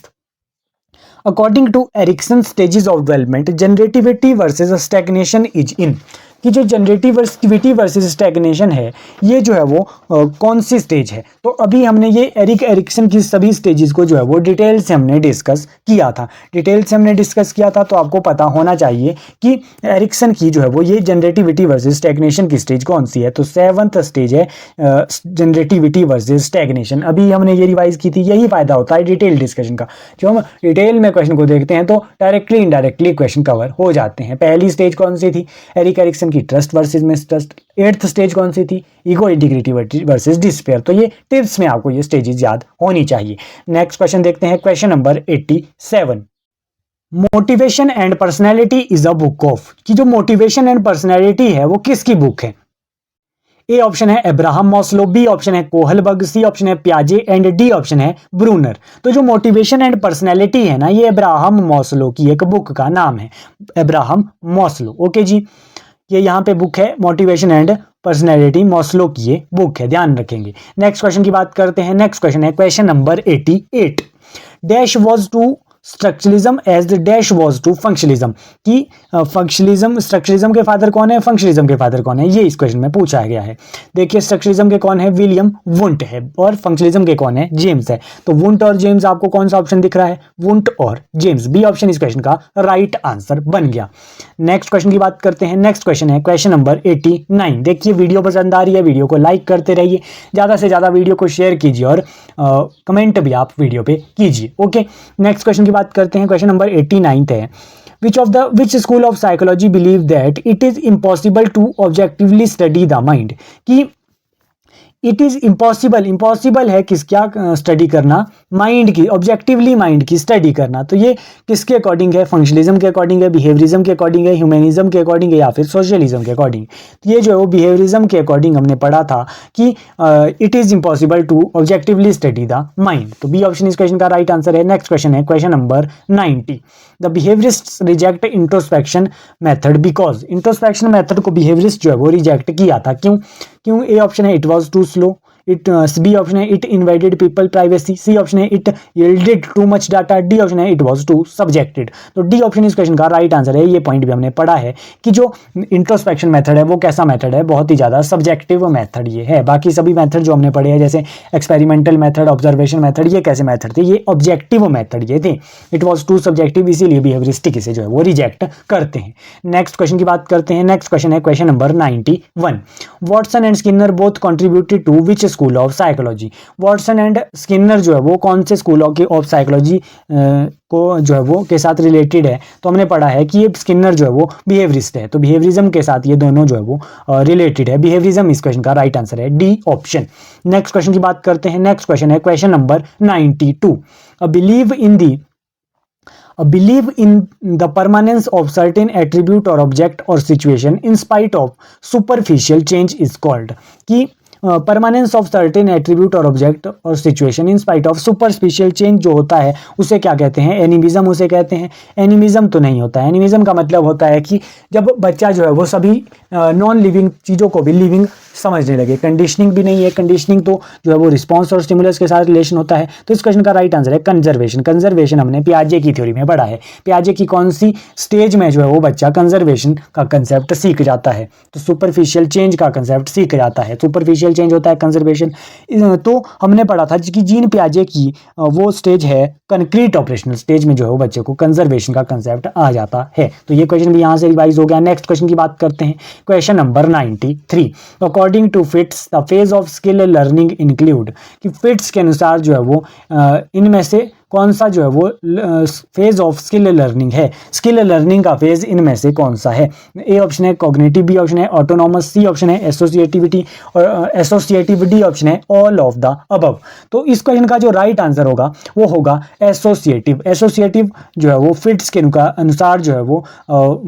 According to Erikson stages of development, generativity versus stagnation is in. कि जो जनरेटिविटी वर्सेस स्टैग्नेशन है, ये जो है वो कौन सी स्टेज है? तो अभी हमने ये एरिक्सन की सभी स्टेजेस को जो है वो डिटेल से हमने डिस्कस किया था। तो आपको पता होना चाहिए कि एरिक्सन की जो है वो ये जनरेटिविटी वर्सेस स्टैग्नेशन की स्टेज कौन सी है। तो 7th स्टेज है जनरेटिविटी वर्सेस स्टैग्नेशन। अभी हमने ये रिवाइज की थी। यही फायदा होता है डिटेल डिस्कशन का। जो हम डिटेल में क्वेश्चन को देखते हैं तो डायरेक्टली इनडायरेक्टली क्वेश्चन कवर हो जाते हैं। पहली स्टेज कौन सी थी? एरिक्सन की trust versus mistrust. 8th stage कौन सी थी? Ego integrity versus despair. तो ये टिप्स में आपको ये स्टेजेस याद होनी चाहिए। नेक्स्ट क्वेश्चन देखते हैं question number 87। Motivation and personality is a book of. कि जो मोटिवेशन एंड पर्सनैलिटी है वो किसकी बुक है? ए ऑप्शन है अब्राहम मॉस्लो, बी ऑप्शन है कोहलबर्ग, सी ऑप्शन है पियाजे एंड डी ऑप्शन है ब्रूनर। तो जो मोटिवेशन एंड पर्सनैलिटी है ना, ये अब्राहम मॉस्लो की एक बुक का नाम है। अब्राहम मॉस्लो, ओके जी। ये यहाँ पे बुक है मोटिवेशन एंड पर्सनैलिटी, मॉस्लो की ये बुक है, ध्यान रखेंगे। नेक्स्ट क्वेश्चन की बात करते हैं। नेक्स्ट क्वेश्चन है question number 88। Dash was to structuralism as the dash was to functionalism. कि फंक्शनलिज्म, स्ट्रक्चरलिज्म के फादर कौन है, फंक्शनलिज्म के फादर कौन है, ये इस क्वेश्चन में पूछा गया है। देखिए स्ट्रक्चरलिज्म के कौन है? विलियम वुंट है, और फंक्शनलिज्म के कौन है? जेम्स है। तो वुंट और जेम्स, आपको कौन सा ऑप्शन दिख रहा है? वुंट और जेम्स। बी ऑप्शन इस क्वेश्चन का राइट आंसर बन गया। नेक्स्ट क्वेश्चन की बात करते हैं। नेक्स्ट क्वेश्चन है क्वेश्चन नंबर 89। देखिए वीडियो पसंद आ रही है, वीडियो को लाइक करते रहिए, ज्यादा से ज्यादा वीडियो को शेयर कीजिए, और कमेंट भी आप वीडियो पे कीजिए, ओके। नेक्स्ट क्वेश्चन की बात करते हैं। क्वेश्चन नंबर 89 है which school of psychology believe that it is impossible to objectively study the mind। कि इट इज इम्पॉसिबल है क्या स्टडी करना? माइंड की, ऑब्जेक्टिवली माइंड की स्टडी करना। तो ये किसके अकॉर्डिंग है? फंक्शनलिज्म के अकॉर्डिंग है, बिहेवियरिज्म के अकॉर्डिंग है, ह्यूमनिज्म के अकॉर्डिंग है, या फिर सोशलिज्म के अकॉर्डिंग। तो ये जो है वो बिहेवियरिज्म के अकॉर्डिंग हमने पढ़ा था कि it is impossible to objectively study the mind. तो बी ऑप्शन इस क्वेश्चन का राइट आंसर है। नेक्स्ट क्वेश्चन है question number 90। The behaviourists reject introspection method because. Introspection method को बिहेवियरिस्ट जो है वो रिजेक्ट किया था, क्यों? ए ऑप्शन है it was too slow, B option है it invaded people privacy, C option है it yielded too much data, D option है इट वाज टू सब्जेक्टेड। तो डी ऑप्शन इस क्वेश्चन का राइट आंसर है। ये पॉइंट भी हमने पढ़ा है कि जो इंट्रोस्पेक्शन मेथड है वो कैसा मेथड है? बहुत ही ज़्यादा सब्जेक्टिव मेथड ये है। बाकी सभी मेथड जो हमने पढ़े हैं जैसे एक्सपेरिमेंटल मेथड, ऑब्जर्वेशन मेथड, ये कैसे मेथड थे? ये ऑब्जेक्टिव मेथड ये थे। इट वाज टू सब्जेक्टिव, इसीलिए बिहेवियरिस्टिक इसे जो है वो रिजेक्ट करते हैं। नेक्स्ट क्वेश्चन की बात करते हैं। नेक्स्ट क्वेश्चन है question number 91। Watson and Skinner both contributed to which school of psychology. Watson and Skinner जो है वो कौन से स्कूल ऑफ साइकोलॉजी को जो है वो के साथ रिलेटेड है? तो हमने पढ़ा है कि ये स्किनर जो है वो बिहेवियरिस्ट है, तो बिहेवियरिज्म के साथ ये दोनों जो है वो रिलेटेड है। बिहेवियरिज्म इस क्वेश्चन का राइट आंसर है, डी ऑप्शन। नेक्स्ट क्वेश्चन की बात करते हैं। नेक्स्ट क्वेश्चन है question number 92। A belief in the permanence of certain attribute or object or situation in spite of superficial change is called। कि permanence of certain attribute और object और situation in spite of superficial change जो होता है उसे क्या कहते हैं, एनिमिज्म उसे कहते हैं। एनिमिज्म तो नहीं होता है, एनिमिज्म का मतलब होता है कि जब बच्चा जो है वो सभी नॉन लिविंग चीज़ों को भी लिविंग समझने लगे। कंडीशनिंग भी नहीं है, कंडीशनिंग तो जो है वो रिस्पॉन्स और स्टिमुलस के साथ रिलेशन होता है। तो इस क्वेश्चन का राइट आंसर है कंजर्वेशन। कंजर्वेशन हमने पियाजे की थ्योरी में पढ़ा है। पियाजे की कौन सी स्टेज में जो है वो बच्चा कंजर्वेशन का कंसेप्ट सीख जाता है, तो सुपरफिशियल चेंज का कंसेप्ट सीख जाता है। सुपरफिशियल चेंज होता है कंजर्वेशन। तो हमने पढ़ा था कि जीन पियाजे की वो स्टेज है कंक्रीट ऑपरेशनल स्टेज में जो है वो बच्चे को कंजर्वेशन का कंसेप्ट आ जाता है। तो ये क्वेश्चन भी यहाँ से रिवाइज हो गया। नेक्स्ट क्वेश्चन की बात करते हैं, question number 93। According to Fitts the phase of skill learning include, कि फिट्स के अनुसार जो है वो इनमें से कौन सा जो है वो फेज ऑफ स्किल लर्निंग है। स्किल लर्निंग का फेज इनमें से कौन सा है? ए ऑप्शन है कॉग्निटिव, बी ऑप्शन है ऑटोनॉमस, सी ऑप्शन है एसोसिएटिविटी और एसोसिएटिविटी ऑप्शन है ऑल ऑफ द अबव। तो इस क्वेश्चन का जो राइट आंसर होगा वो होगा एसोसिएटिव। एसोसिएटिव जो है वो फिट्स के अनुसार जो है वो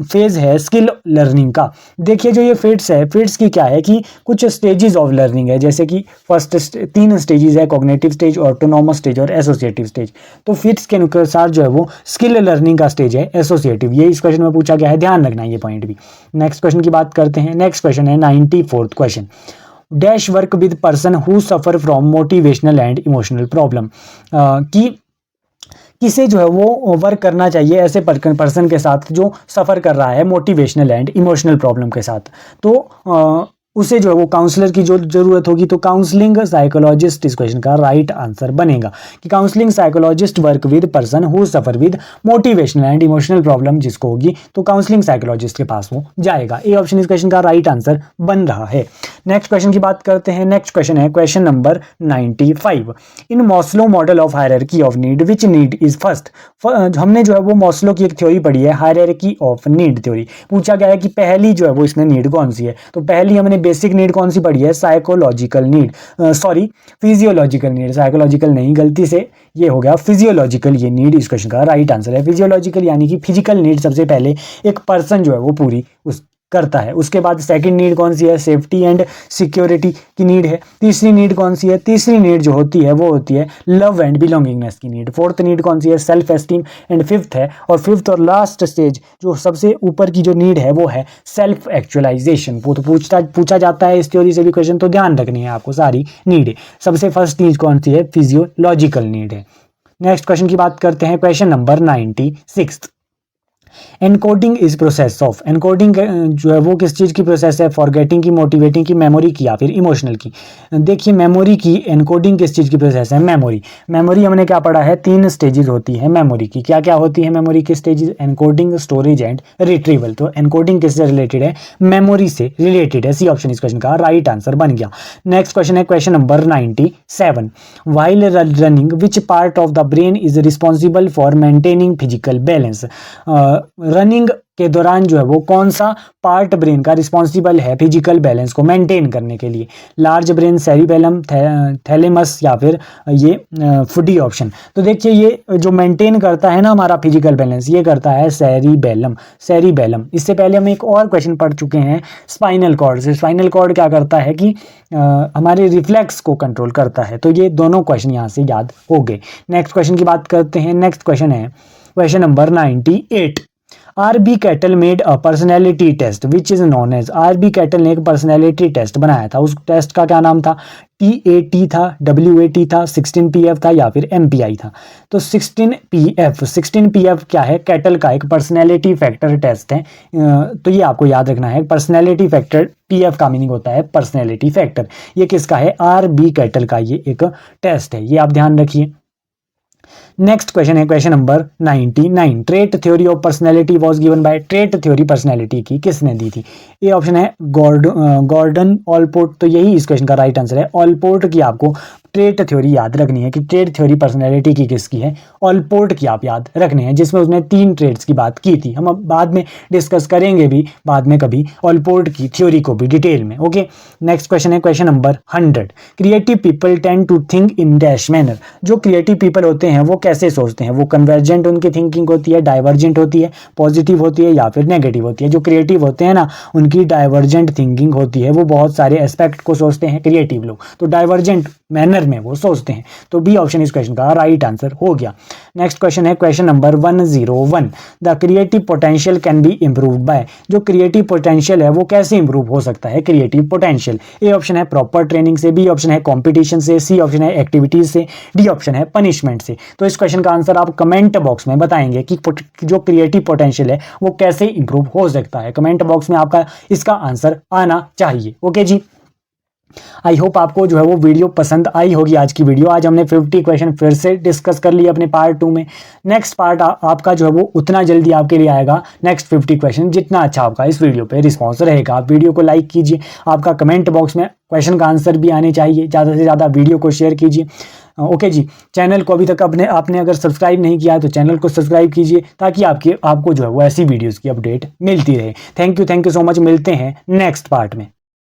फेज है स्किल लर्निंग का। देखिए जो ये फिट्स है, फिट्स की क्या है कि कुछ स्टेजेस ऑफ लर्निंग है, जैसे कि फर्स्ट 3 स्टेजेस है, कॉग्निटिव स्टेज, ऑटोनॉमस स्टेज और एसोसिएटिव स्टेज। तो फिट्स के अनुसार जो है वो स्किल लर्निंग का स्टेज है एसोसिएटिव। ये इस क्वेश्चन में पूछा गया है, ध्यान रखना ये पॉइंट भी। नेक्स्ट क्वेश्चन की बात करते हैं। नेक्स्ट क्वेश्चन है 94th question. Dash work with person who suffer from motivational and emotional problem, कि किसे जो है वो वर्क करना चाहिए ऐसे पर्सन के साथ जो सफ़र कर रहा है मोटिवेशनल एंड इमोशनल प्रॉब्लम के साथ। तो उसे जो है वो काउंसलर की जो जरूरत होगी। तो काउंसलिंग साइकोलॉजिस्ट इस क्वेश्चन का राइट आंसर बनेगा कि counselling psychologist work with person who suffer with motivational and emotional problem जिसको होगी तो काउंसलिंग साइकोलॉजिस्ट के पास वो जाएगा। ए ऑप्शन इस क्वेश्चन का राइट आंसर बन रहा है। नेक्स्ट क्वेश्चन की बात करते हैं। नेक्स्ट क्वेश्चन है question number 95। In Maslow model of hierarchy of need which need is first. हमने जो है वो मॉस्लो की एक थ्योरी पढ़ी है, हायरार्की ऑफ नीड थ्योरी। पूछा गया है कि पहली जो है वो इसमें नीड कौन सी है। तो पहली हमने बेसिक नीड कौन सी पढ़ी है? Psychological need, sorry physiological need, psychological नहीं, गलती से ये हो गया फिजियोलॉजिकल। ये नीड इस क्वेश्चन का राइट आंसर है। फिजियोलॉजिकल यानी कि फिजिकल नीड सबसे पहले एक पर्सन जो है वो पूरी उस करता है। उसके बाद सेकंड नीड कौन सी है? सेफ्टी एंड सिक्योरिटी की नीड है। तीसरी नीड कौन सी है? तीसरी नीड जो होती है वो होती है लव एंड बिलोंगिंगनेस की नीड। फोर्थ नीड कौन सी है? Self esteem. एंड फिफ्थ है, और फिफ्थ और लास्ट स्टेज जो सबसे ऊपर की जो नीड है वो है सेल्फ एक्चुअलाइजेशन। वो तो पूछा जाता है इस थ्योरी से भी क्वेश्चन, तो ध्यान रखनी है आपको सारी नीड। सबसे फर्स्ट नीड कौन सी है? फिजियोलॉजिकल नीड है। नेक्स्ट क्वेश्चन की बात करते हैं, question number 96। Encoding is process of, encoding जो है वो किस चीज़ की प्रोसेस है? फॉरगेटिंग की, मोटिवेटिंग की, मेमोरी की या फिर इमोशनल की। देखिए मेमोरी की, एनकोडिंग किस चीज़ की प्रोसेस है? मेमोरी। मेमोरी हमने क्या पढ़ा है? 3 स्टेजेस होती है मेमोरी की। क्या क्या होती है मेमोरी की stages? Encoding, storage and retrieval. तो एनकोडिंग किससे रिलेटेड है? मेमोरी से रिलेटेड है। सी ऑप्शन इस क्वेश्चन का राइट आंसर बन गया। नेक्स्ट क्वेश्चन है question number 97। While running which part of the brain is responsible for maintaining physical balance. Running के दौरान जो है वो कौन सा पार्ट ब्रेन का रिस्पॉन्सिबल है फिजिकल बैलेंस को मेंटेन करने के लिए? लार्ज ब्रेन, सेरिबेलम, थैलेमस या फिर ये फुडी ऑप्शन। तो देखिए ये जो मेंटेन करता है ना हमारा फिजिकल बैलेंस, ये करता है सेरिबेलम। सेरिबेलम। इससे पहले हम एक और क्वेश्चन पढ़ चुके हैं स्पाइनल कॉर्ड से। स्पाइनल कॉर्ड क्या करता है कि हमारे रिफ्लेक्स को कंट्रोल करता है। तो ये दोनों क्वेश्चन यहाँ से याद हो गए। नेक्स्ट क्वेश्चन की बात करते हैं। नेक्स्ट क्वेश्चन है question number 98। RB Cattell made a personality test which is known as. RB Cattell ने एक पर्सनैलिटी टेस्ट बनाया था, उस टेस्ट का क्या नाम था? TAT था, WAT था, 16PF था या फिर MPI था। तो 16PF क्या है? कैटल का एक पर्सनैलिटी फैक्टर टेस्ट है। तो ये आपको याद रखना है। पर्सनैलिटी फैक्टर, PF का मीनिंग होता है पर्सनैलिटी फैक्टर। ये किसका है? आरबी कैटल का ये एक टेस्ट है, ये आप ध्यान रखिए। नेक्स्ट क्वेश्चन है question number 99। Trait theory of personality was given by. Trait theory personality की किसने दी थी? ये ऑप्शन है गॉर्डन ऑलपोर्ट। तो यही इस क्वेश्चन का राइट आंसर है। ऑलपोर्ट की आपको ट्रेट थ्योरी याद रखनी है कि ट्रेट थ्योरी पर्सनैलिटी की किसकी है, ऑलपोर्ट की आप याद रखने हैं, जिसमें उसने 3 ट्रेड्स की बात की थी। हम अब बाद में डिस्कस करेंगे भी बाद में कभी ऑलपोर्ट की थ्योरी को भी डिटेल में। ओके, नेक्स्ट क्वेश्चन है question number 100। Creative people tend to think in dash manner. जो क्रिएटिव पीपल होते हैं वो कैसे सोचते हैं, वो कन्वर्जेंट उनकी थिंकिंग होती है, डाइवर्जेंट होती है, पॉजिटिव होती है या फिर नेगेटिव होती है। जो क्रिएटिव होते हैं ना उनकी डाइवर्जेंट थिंकिंग होती है, वो बहुत सारे एस्पेक्ट को सोचते हैं क्रिएटिव लोग, तो डाइवर्जेंट मैनर में वो सोचते हैं। तो बी ऑप्शन इस क्वेश्चन का राइट आंसर हो गया। नेक्स्ट क्वेश्चन है question number 101। The creative potential can be improved by. जो क्रिएटिव पोटेंशियल है वो कैसे इंप्रूव हो सकता है क्रिएटिव पोटेंशियल? ए ऑप्शन है प्रॉपर ट्रेनिंग से, बी ऑप्शन है कॉम्पिटिशन से, सी ऑप्शन है एक्टिविटीज से, डी ऑप्शन है पनिशमेंट से। तो इस क्वेश्चन का आंसर आप कमेंट बॉक्स में बताएंगे कि जो क्रिएटिव पोटेंशियल है वो कैसे इंप्रूव हो सकता है। कमेंट बॉक्स में आपका इसका आंसर आना चाहिए। ओके जी, आई होप आपको जो है वो वीडियो पसंद आई होगी। आज की वीडियो, आज हमने 50 क्वेश्चन फिर से डिस्कस कर लिए अपने पार्ट 2 में। नेक्स्ट पार्ट आपका जो है वो उतना जल्दी आपके लिए आएगा, नेक्स्ट 50 क्वेश्चन, जितना अच्छा आपका इस वीडियो पे रिस्पॉन्स रहेगा। आप वीडियो को लाइक कीजिए, आपका कमेंट बॉक्स में क्वेश्चन का आंसर भी आने चाहिए, ज़्यादा से ज़्यादा वीडियो को शेयर कीजिए। ओके जी, चैनल को अभी तक आपने अगर सब्सक्राइब नहीं किया है तो चैनल को सब्सक्राइब कीजिए ताकि आपको जो है वो ऐसी वीडियोज़ की अपडेट मिलती रहे। थैंक यू सो मच, मिलते हैं नेक्स्ट पार्ट में।